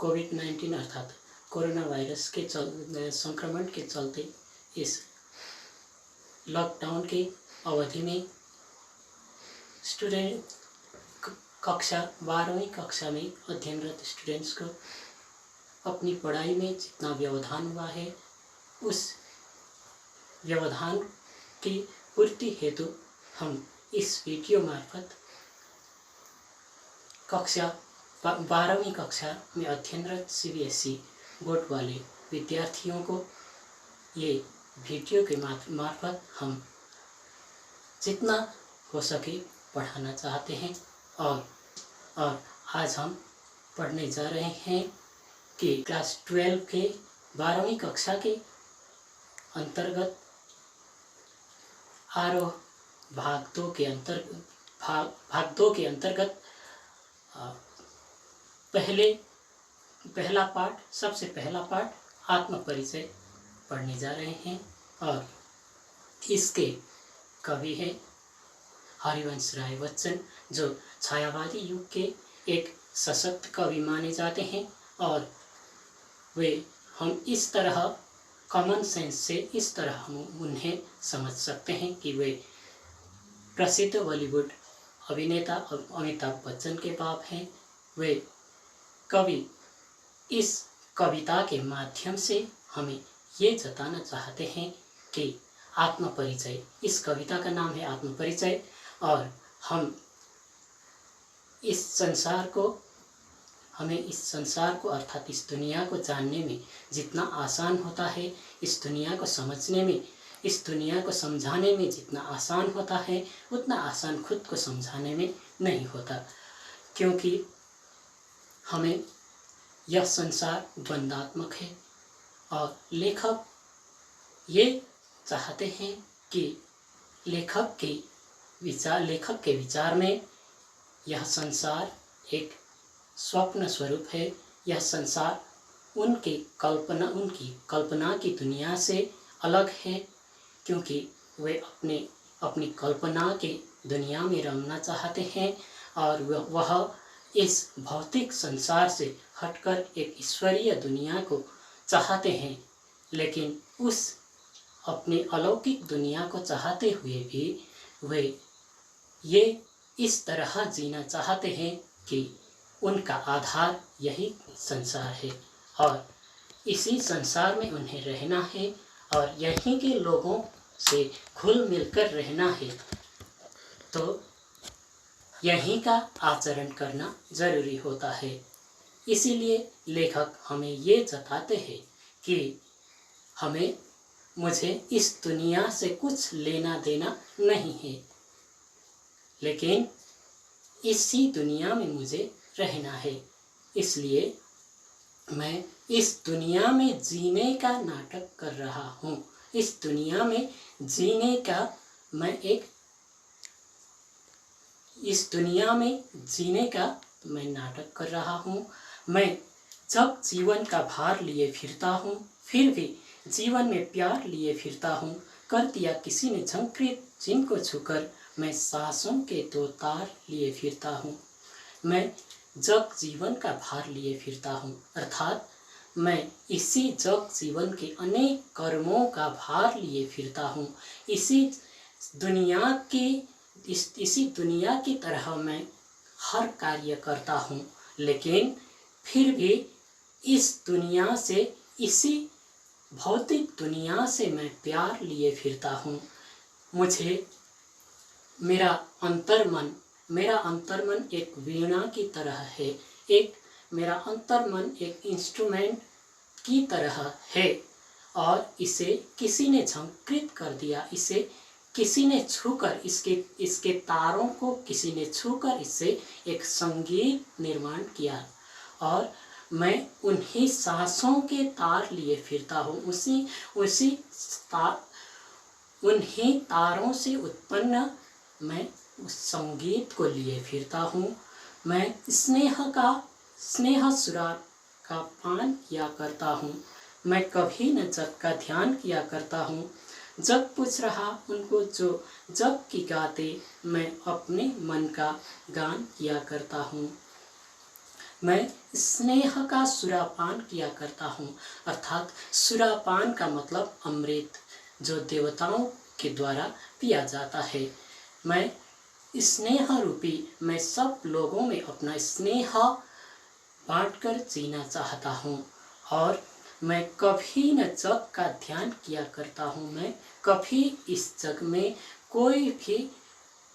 कोविड-19 अर्थात corona virus के संक्रमण के चलते इस लॉकडाउन की अवधि में स्टूडेंट कक्षा 12वीं कक्षा में अध्ययनरत स्टूडेंट्स को अपनी पढ़ाई में जितना व्यवधान हुआ है उस व्यवधान की पूर्ति हेतु हम इस वीडियो मार्फत कक्षा 12वीं कक्षा में अध्ययनरत CBSE बोर्ड वाले विद्यार्थियों को ये वीडियो के मार्फत हम जितना हो सके पढ़ाना चाहते हैं। और आज हम पढ़ने जा रहे हैं कि क्लास 12 के 12वीं कक्षा के अंतर्गत आरोह भाग 2 के अंतर्गत सबसे पहला पाठ आत्म परिचय पढ़ने जा रहे हैं। और इसके कवि हैं हरिवंश राय बच्चन, जो छायावादी युग के एक सशक्त कवि माने जाते हैं। और हम इस तरह कॉमन सेंस से इस तरह हम उन्हें समझ सकते हैं कि वे प्रसिद्ध बॉलीवुड अभिनेता अमिताभ बच्चन के बाप हैं। वे कवि इस कविता के माध्यम से हमें ये जताना चाहते हैं कि आत्मपरिचय, इस कविता का नाम है आत्मपरिचय। और हमें इस संसार को अर्थात इस दुनिया को जानने में जितना आसान होता है, इस दुनिया को समझने में, इस दुनिया को समझाने में जितना आसान होता है, उतना आसान खुद को समझाने में नहीं होता। क्योंकि हमें यह संसार द्वंद्वात्मक है और लेखक ये चाहते हैं कि लेखक के विचार में यह संसार एक स्वप्न स्वरूप है। यह संसार उनकी कल्पना की दुनिया से अलग है, क्योंकि वे अपनी कल्पना की दुनिया में रमना चाहते हैं और वह इस भौतिक संसार से हटकर एक ईश्वरीय दुनिया को चाहते हैं। लेकिन उस अपनी अलौकिक दुनिया को चाहते हुए भी वे ये इस तरह जीना चाहते हैं कि उनका आधार यही संसार है और इसी संसार में उन्हें रहना है और यहीं के लोगों से घुल मिलकर रहना है। तो यहीं का आचरण करना जरूरी होता है। इसीलिए लेखक हमें ये जताते हैं कि मुझे इस दुनिया से कुछ लेना देना नहीं है, लेकिन इसी दुनिया में मुझे रहना है। इसलिए मैं इस दुनिया में जीने का नाटक कर रहा हूँ। इस दुनिया में जीने का मैं नाटक कर रहा हूँ। मैं जब जीवन का भार लिए फिरता हूँ, फिर भी जीवन में प्यार लिए फिरता हूँ। कर दिया किसी ने झंकृत जिनको छूकर मैं सांसों के 2 तार लिए फिरता हूँ। मैं जग जीवन का भार लिए फिरता हूँ, अर्थात मैं इसी जग जीवन के अनेक कर्मों का भार लिए फिरता हूँ। इसी दुनिया की तरह मैं हर कार्य करता हूँ, लेकिन फिर भी इस दुनिया से, इसी भौतिक दुनिया से मैं प्यार लिए फिरता हूँ। मेरा अंतर्मन एक वीणा की तरह है। मेरा अंतर्मन एक इंस्ट्रूमेंट की तरह है और इसे किसी ने झंकृत कर दिया। इसे किसी ने छूकर, इसके तारों को किसी ने छूकर इससे एक संगीत निर्माण किया और मैं उन्हीं सांसों के तार लिए फिरता हूँ। उन्हीं तारों से उत्पन्न मैं उस संगीत को लिए फिरता हूँ। मैं स्नेह सुराग का पान किया करता हूँ। मैं कभी न जग का ध्यान किया करता हूँ। जग पूछ रहा उनको जो जग की गाते, मैं अपने मन का गान किया करता हूँ। मैं स्नेह का सुरापान किया करता हूँ। अर्थात सुरापान का मतलब अमृत, जो देवताओं के द्वारा पिया जाता है। मैं स्नेह रूपी, मैं सब लोगों में अपना स्नेह बांटकर जीना चाहता हूँ। और मैं कभी न जग का ध्यान किया करता हूँ। मैं कभी इस जग में कोई भी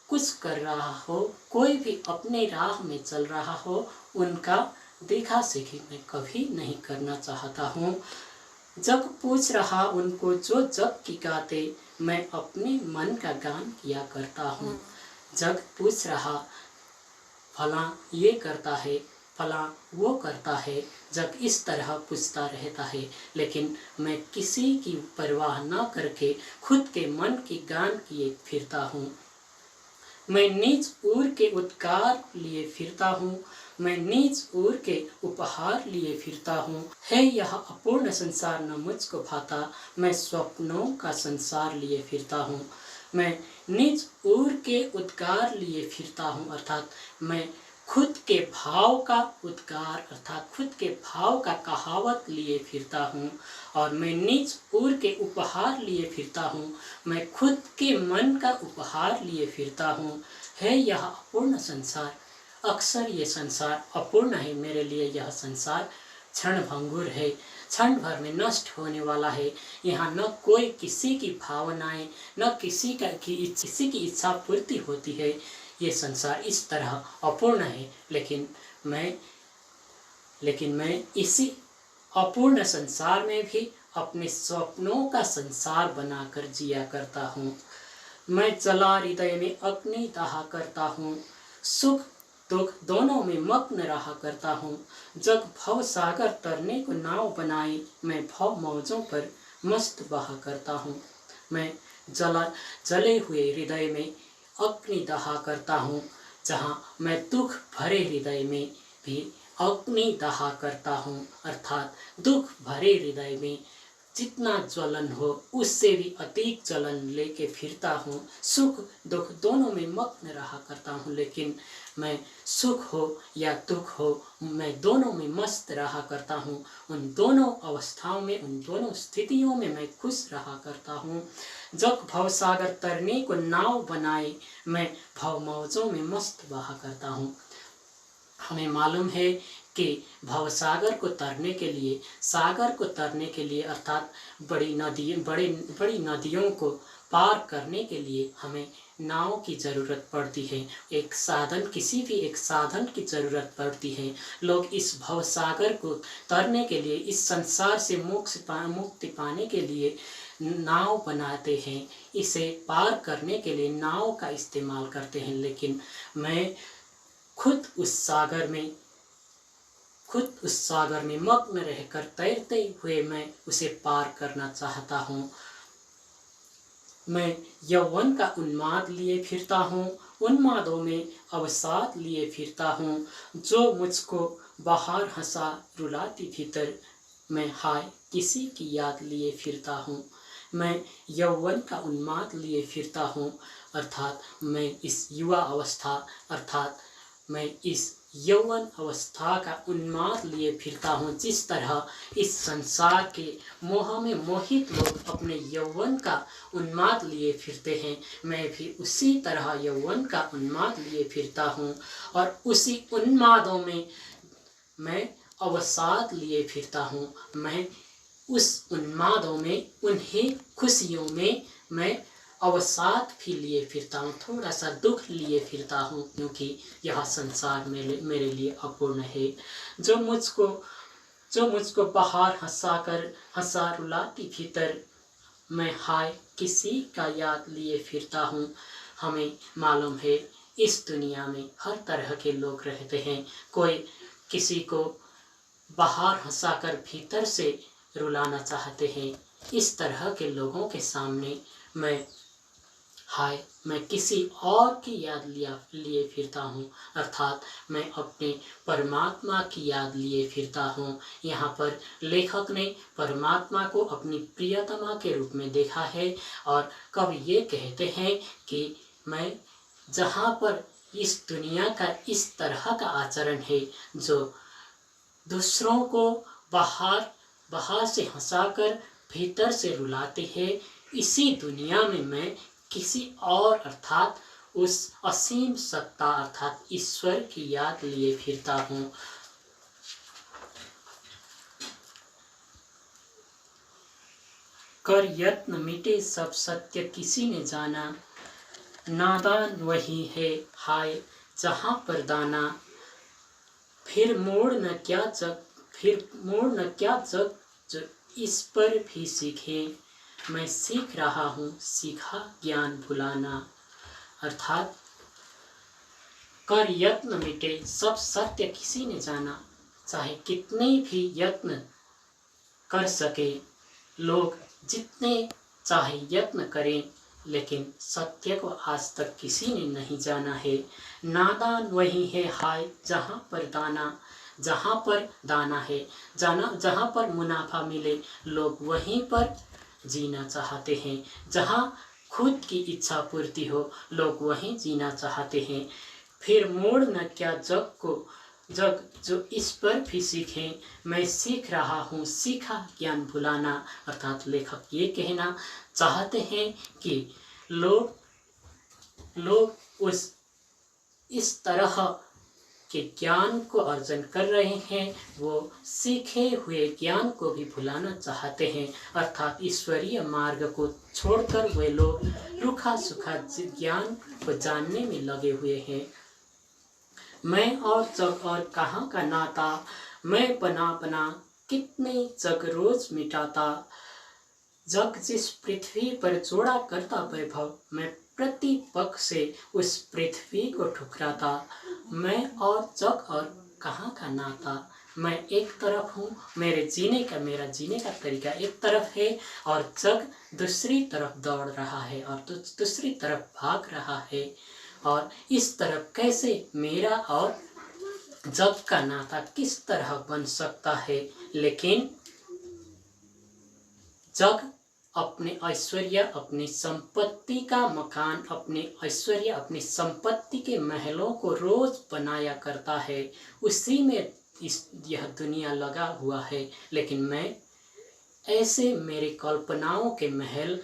कुछ कर रहा हो, कोई भी अपने राह में चल रहा हो, उनका देखा सीखी मैं कभी नहीं करना चाहता हूँ। जग पूछ रहा उनको जो जग की गाते, मैं अपने मन का गान किया करता हूँ। जग पूछ रहा फला ये करता है, फला वो करता है, जग इस तरह पूछता रहता है, लेकिन मैं किसी की परवाह न करके खुद के मन की गान किए फिरता हूँ। मैं नीच ऊर के उद्गार लिए फिरता हूँ, मैं नीच ऊर के उपहार लिए फिरता हूँ। है यह अपूर्ण संसार न मुझको भाता, मैं स्वप्नों का संसार लिए फिरता हूँ। मैं नीच ऊर के उद्गार लिए फिरता हूँ, अर्थात मैं खुद के भाव का उद्गार, अर्थात खुद के भाव का कहावत लिए फिरता हूँ। और मैं नीच ऊर के उपहार लिए फिरता हूँ, मैं खुद के मन का उपहार लिए फिरता हूँ। है यह अपूर्ण संसार, अक्सर ये संसार अपूर्ण है मेरे लिए। यह संसार क्षणभंगुर है, क्षण भर में नष्ट होने वाला है। यहाँ न कोई किसी की भावनाएं, न किसी की इच्छा पूर्ति होती है। ये संसार इस तरह अपूर्ण है, लेकिन मैं इसी अपूर्ण संसार में भी अपने स्वप्नों का संसार बनाकर जिया करता हूँ। मैं जला हृदय में अग्नि दाह करता हूँ, सुख दुख दोनों में मग्न रहा करता हूँ। जग भव सागर तरने को नाव बनाए, मैं भव मौजों पर मस्त बहा करता हूँ। मैं जले हुए हृदय में अग्नि दहा करता हूँ, जहाँ मैं दुख भरे हृदय में भी अग्नि दहा करता हूँ। अर्थात दुख भरे हृदय में जितना ज्वलन हो उससे भी अधिक ज्वलन लेके फिरता हूँ। सुख दुख दोनों में मग्न रहा करता हूँ, लेकिन मैं सुख हो या दुख हो, मैं दोनों में मस्त रहा करता हूँ। उन दोनों अवस्थाओं में, उन दोनों स्थितियों में मैं खुश रहा करता हूँ। जग भव सागर तरने को नाव बनाए, मैं भव मौजों में मस्त बहा करता हूँ। हमें मालूम है कि भवसागर को तरने के लिए, सागर को तरने के लिए, अर्थात बड़ी नदियों को पार करने के लिए हमें नाव की ज़रूरत पड़ती है। किसी भी एक साधन की ज़रूरत पड़ती है। लोग इस भवसागर को तरने के लिए, इस संसार से मुक्ति पाने के लिए नाव बनाते हैं, इसे पार करने के लिए नाव का इस्तेमाल करते हैं। लेकिन मैं खुद उस सागर में मग्न रहकर तैरते हुए मैं उसे पार करना चाहता हूँ। मैं यौवन का उन्माद लिए फिरता हूँ, उन्मादों में अवसाद लिए फिरता हूँ। जो मुझको बाहर हंसा रुलाती भीतर, मैं हाय किसी की याद लिए फिरता हूँ। मैं यौवन का उन्माद लिए फिरता हूँ, अर्थात मैं इस युवा अवस्था, अर्थात मैं इस यौवन अवस्था का उन्माद लिए फिरता हूँ। जिस तरह इस संसार के मोह में मोहित लोग अपने यौवन का उन्माद लिए फिरते हैं, मैं भी उसी तरह यौवन का उन्माद लिए फिरता हूँ। और उसी उन्मादों में मैं अवसाद लिए फिरता हूँ। मैं उस उन्मादों में, उन्हीं खुशियों में मैं अवसाद भी लिए फिरता हूँ, थोड़ा सा दुख लिए फिरता हूँ, क्योंकि यह संसार मेरे लिए अपूर्ण है। जो मुझको बाहर हंसा रुलाती भीतर, मैं हाय किसी का याद लिए फिरता हूँ। हमें मालूम है इस दुनिया में हर तरह के लोग रहते हैं। कोई किसी को बाहर हंसाकर भीतर से रुलाना चाहते हैं। इस तरह के लोगों के सामने मैं किसी और की याद लिए फिरता हूँ, अर्थात मैं अपने परमात्मा की याद लिए फिरता हूँ। यहाँ पर लेखक ने परमात्मा को अपनी प्रियतमा के रूप में देखा है। और कवि ये कहते हैं कि मैं जहाँ पर इस दुनिया का इस तरह का आचरण है, जो दूसरों को बाहर बाहर से हंसाकर भीतर से रुलाते हैं। इसी दुनिया में मैं किसी और अर्थात उस असीम सत्ता अर्थात ईश्वर की याद लिए फिरता हूँ। कर यत्न मिटे सब सत्य किसी ने जाना, नादान वही है हाय जहाँ पर दाना। फिर मोड़ न क्या जग जो इस पर भी सीखे, मैं सीख रहा हूँ सीखा ज्ञान भुलाना। अर्थात कर यत्न मिटे सब सत्य किसी ने जाना। चाहे कितने भी यत्न कर सके लोग, जितने चाहे यत्न करें, लेकिन सत्य को आज तक किसी ने नहीं जाना है। नादान वही है हाय जहाँ पर दाना है, जहाँ पर मुनाफा मिले लोग वहीं पर जीना चाहते हैं। जहाँ खुद की इच्छा पूर्ति हो लोग वहीं जीना चाहते हैं। फिर मोड़ न क्या जग जो इस पर भी सीखें, मैं सीख रहा हूँ सीखा ज्ञान भुलाना। अर्थात लेखक ये कहना चाहते हैं कि लोग इस तरह के ज्ञान को अर्जन कर रहे हैं, वो सीखे हुए ज्ञान को भी भुलाना चाहते हैं। अर्थात ईश्वरीय मार्ग को छोड़कर वे लोग रूखा सूखा ज्ञान को जानने में लगे हुए हैं। मैं और जग और कहाँ का नाता, मैं बना कितने जग रोज मिटाता। जग जिस पृथ्वी पर जोड़ा करता वैभव, मैं प्रति पक्ष से उस पृथ्वी को ठुकराता। मैं और जग और कहाँ का नाता, मैं एक तरफ हूँ, मेरा जीने का तरीका एक तरफ है और जग दूसरी तरफ दौड़ रहा है और दूसरी तरफ भाग रहा है। और इस तरफ कैसे मेरा और जग का नाता किस तरह बन सकता है। लेकिन जग अपने ऐश्वर्य, अपनी संपत्ति का मकान, अपने ऐश्वर्य, अपनी संपत्ति के महलों को रोज बनाया करता है, उसी में यह दुनिया लगा हुआ है। लेकिन मैं ऐसे मेरे कल्पनाओं के महल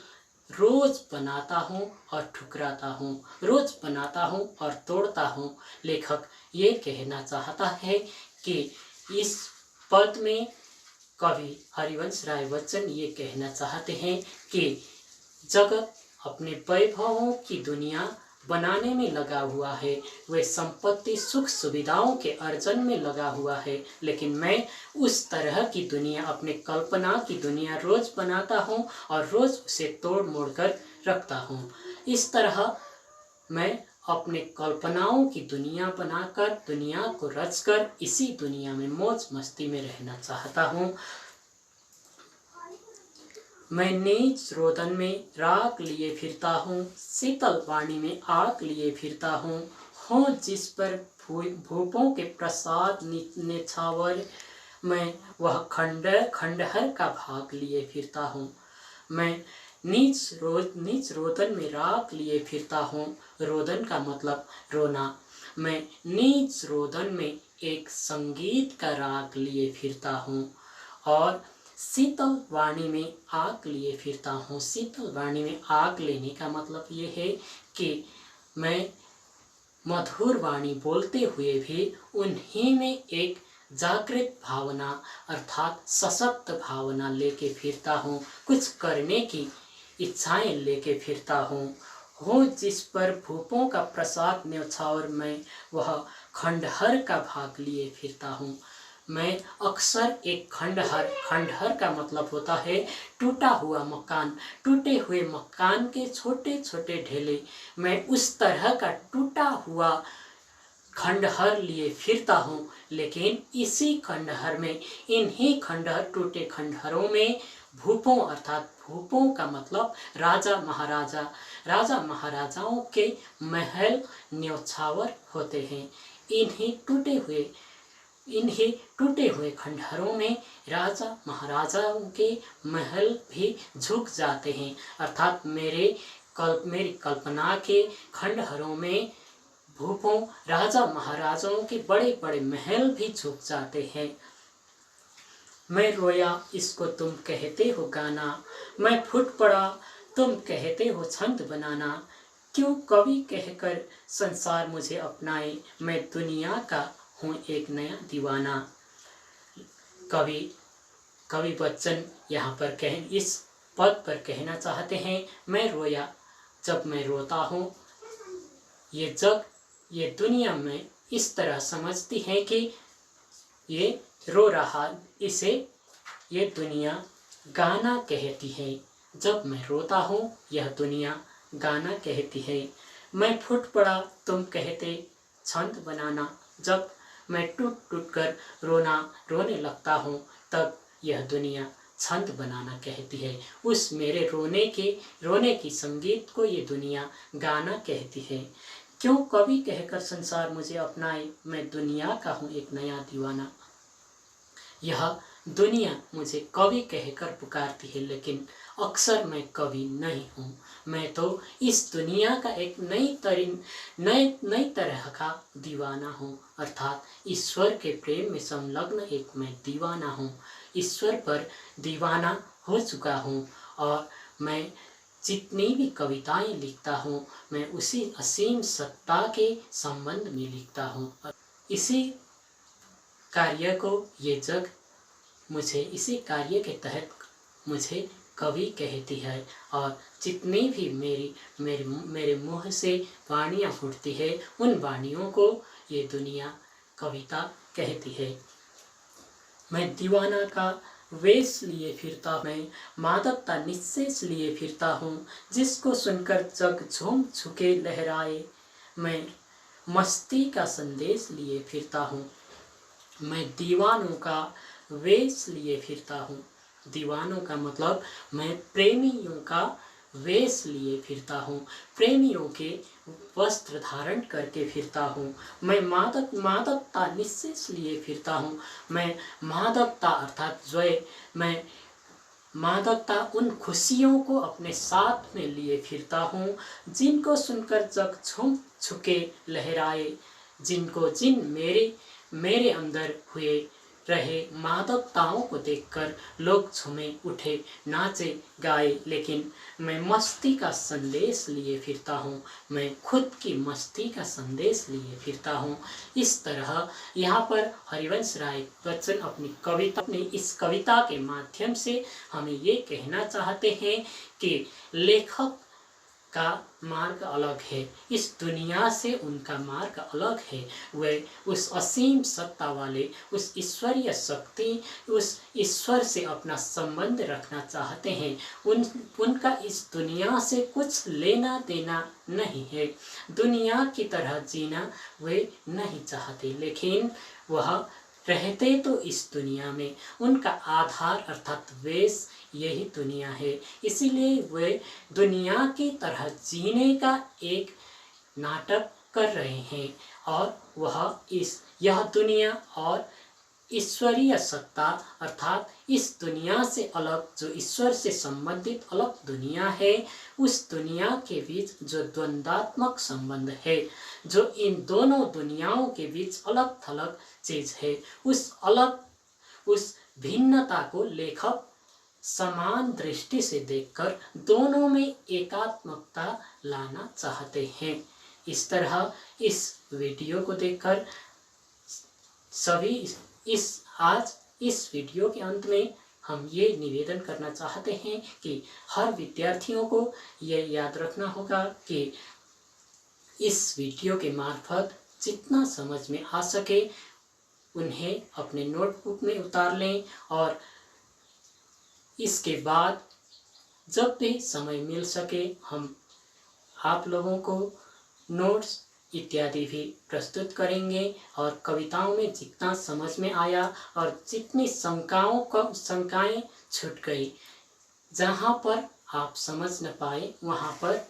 रोज बनाता हूँ और ठुकराता हूँ, रोज बनाता हूँ और तोड़ता हूँ। लेखक ये कहना चाहता है कि इस पद में कवि हरिवंश राय बच्चन ये कहना चाहते हैं कि जगत अपने वैभवों की दुनिया बनाने में लगा हुआ है, वह संपत्ति सुख सुविधाओं के अर्जन में लगा हुआ है। लेकिन मैं उस तरह की दुनिया, अपने कल्पना की दुनिया रोज बनाता हूँ और रोज उसे तोड़ मोड़ कर रखता हूँ। इस तरह मैं अपने कल्पनाओं की दुनिया बनाकर, दुनिया को रचकर इसी दुनिया में मौज मस्ती में रहना चाहता हूँ। मैं नीच रोदन में राग लिए फिरता हूँ, शीतल वाणी में आग लिए फिरता हूँ जिस पर भूपों के प्रसाद निछावर, मैं वह खंडहर का भाग लिए फिरता हूँ। मैं नीच रोदन में राग लिए फिरता हूँ। रोदन का मतलब रोना। मैं नीच रोदन में एक संगीत का राग लिए फिरता हूँ और शीतल वाणी में आग लिए फिरता हूँ। शीतल वाणी में आग लेने का मतलब ये है कि मैं मधुर वाणी बोलते हुए भी उन्हीं में एक जागृत भावना अर्थात सशक्त भावना लेके फिरता हूँ, कुछ करने की इच्छाएं लेके फिरता हूँ जिस पर भूपों का प्रसाद न्यौछावर, मैं वह खंडहर का भाग लिए फिरता हूँ। मैं अक्सर एक खंडहर का मतलब होता है टूटा हुआ मकान, टूटे हुए मकान के छोटे छोटे ढेले, मैं उस तरह का टूटा हुआ खंडहर लिए फिरता हूँ। लेकिन इसी खंडहर में, इन्हीं टूटे खंडहरों में भूपों अर्थात भूपों का मतलब राजा महाराजाओं के महल न्यौछावर होते हैं। इन्हीं टूटे हुए खंडहरों में राजा महाराजाओं के महल भी झुक जाते हैं। अर्थात मेरी कल्पना के खंडहरों में भूपों राजा महाराजाओं के बड़े बड़े महल भी झुक जाते हैं। मैं रोया इसको तुम कहते हो गाना, मैं फूट पड़ा तुम कहते हो छंद बनाना। क्यों कवि कहकर संसार मुझे अपनाए, मैं दुनिया का हूँ एक नया दीवाना। कवि कवि बच्चन यहाँ पर इस पद पर कहना चाहते हैं, मैं रोया जब मैं रोता हूँ, ये जग ये दुनिया में इस तरह समझती है कि ये रो रहा, इसे ये दुनिया गाना कहती है। जब मैं रोता हूँ यह दुनिया गाना कहती है। मैं फूट पड़ा तुम कहते छंद बनाना, जब मैं टूट टूट कर रोने लगता हूँ तब यह दुनिया छंद बनाना कहती है। उस मेरे रोने की संगीत को ये दुनिया गाना कहती है। क्यों कवि कहकर संसार मुझे अपनाए, मैं दुनिया का हूँ एक नया दीवाना। यह दुनिया मुझे कवि कहकर पुकारती है, लेकिन अक्सर मैं कवि नहीं हूँ। मैं तो इस दुनिया का एक नई तरह का दीवाना हूँ, अर्थात ईश्वर के प्रेम में संलग्न एक मैं दीवाना हूँ। ईश्वर पर दीवाना हो चुका हूँ और मैं जितनी भी कविताएं लिखता हूँ मैं उसी असीम सत्ता के संबंध में लिखता हूँ। इसी कार्य को ये जग मुझे, इसी कार्य के तहत मुझे कवि कहती है। और जितनी भी मेरे मुँह से वाणियाँ फूटती है उन वाणियों को ये दुनिया कविता कहती है। मैं दीवाना का वेश लिए फिरता, मैं मादकता निश्चेष लिए फिरता हूँ, जिसको सुनकर जग झूम झुके लहराए। मैं मस्ती का संदेश लिए फिरता हूँ, मैं दीवानों का वेश लिए फिरता हूँ। दीवानों का मतलब मैं प्रेमियों का वेश लिए फिरता हूँ, प्रेमियों के वस्त्र धारण करके फिरता हूँ। मैं मादकता निश्चेष लिए फिरता हूँ। मैं मादकता अर्थात मैं मादकता उन खुशियों को अपने साथ में लिए फिरता हूँ जिनको सुनकर जग झूम झुके लहराए, जिन मेरे अंदर हुए रहे मादकताओं को देखकर लोग झूमे उठे नाचे गाए। लेकिन मैं मस्ती का संदेश लिए फिरता हूँ, मैं खुद की मस्ती का संदेश लिए फिरता हूँ। इस तरह यहाँ पर हरिवंश राय बच्चन अपनी इस कविता के माध्यम से हमें ये कहना चाहते हैं कि लेखक का मार्ग अलग है, इस दुनिया से उनका मार्ग अलग है। वे उस असीम सत्ता वाले, उस ईश्वरीय शक्ति, उस ईश्वर से अपना संबंध रखना चाहते हैं। उनका इस दुनिया से कुछ लेना देना नहीं है, दुनिया की तरह जीना वे नहीं चाहते, लेकिन वह रहते तो इस दुनिया में। उनका आधार अर्थात वेश यही दुनिया है, इसीलिए वे दुनिया की तरह जीने का एक नाटक कर रहे हैं। और यह दुनिया और ईश्वरीय सत्ता अर्थात इस दुनिया से अलग, जो ईश्वर से संबंधित अलग दुनिया है, उस दुनिया के बीच जो द्वंद्वात्मक संबंध है, जो इन दोनों दुनियाओं के बीच अलग थलग चीज है, उस भिन्नता को लेखक समान दृष्टि से देखकर दोनों में एकात्मकता लाना चाहते हैं। इस तरह इस वीडियो को देखकर सभी आज इस वीडियो के अंत में हम ये निवेदन करना चाहते हैं कि हर विद्यार्थियों को ये याद रखना होगा कि इस वीडियो के मार्फत जितना समझ में आ सके उन्हें अपने नोटबुक में उतार लें और इसके बाद जब भी समय मिल सके हम आप लोगों को नोट्स इत्यादि भी प्रस्तुत करेंगे। और कविताओं में जितना समझ में आया और जितनी शंकाएं छूट गई, जहाँ पर आप समझ न पाए वहाँ पर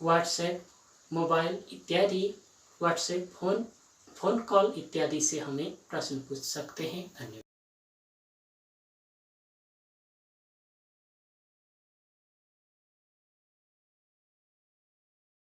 व्हाट्सएप, मोबाइल इत्यादि, व्हाट्सएप फोन कॉल इत्यादि से हमें प्रश्न पूछ सकते हैं। धन्यवाद।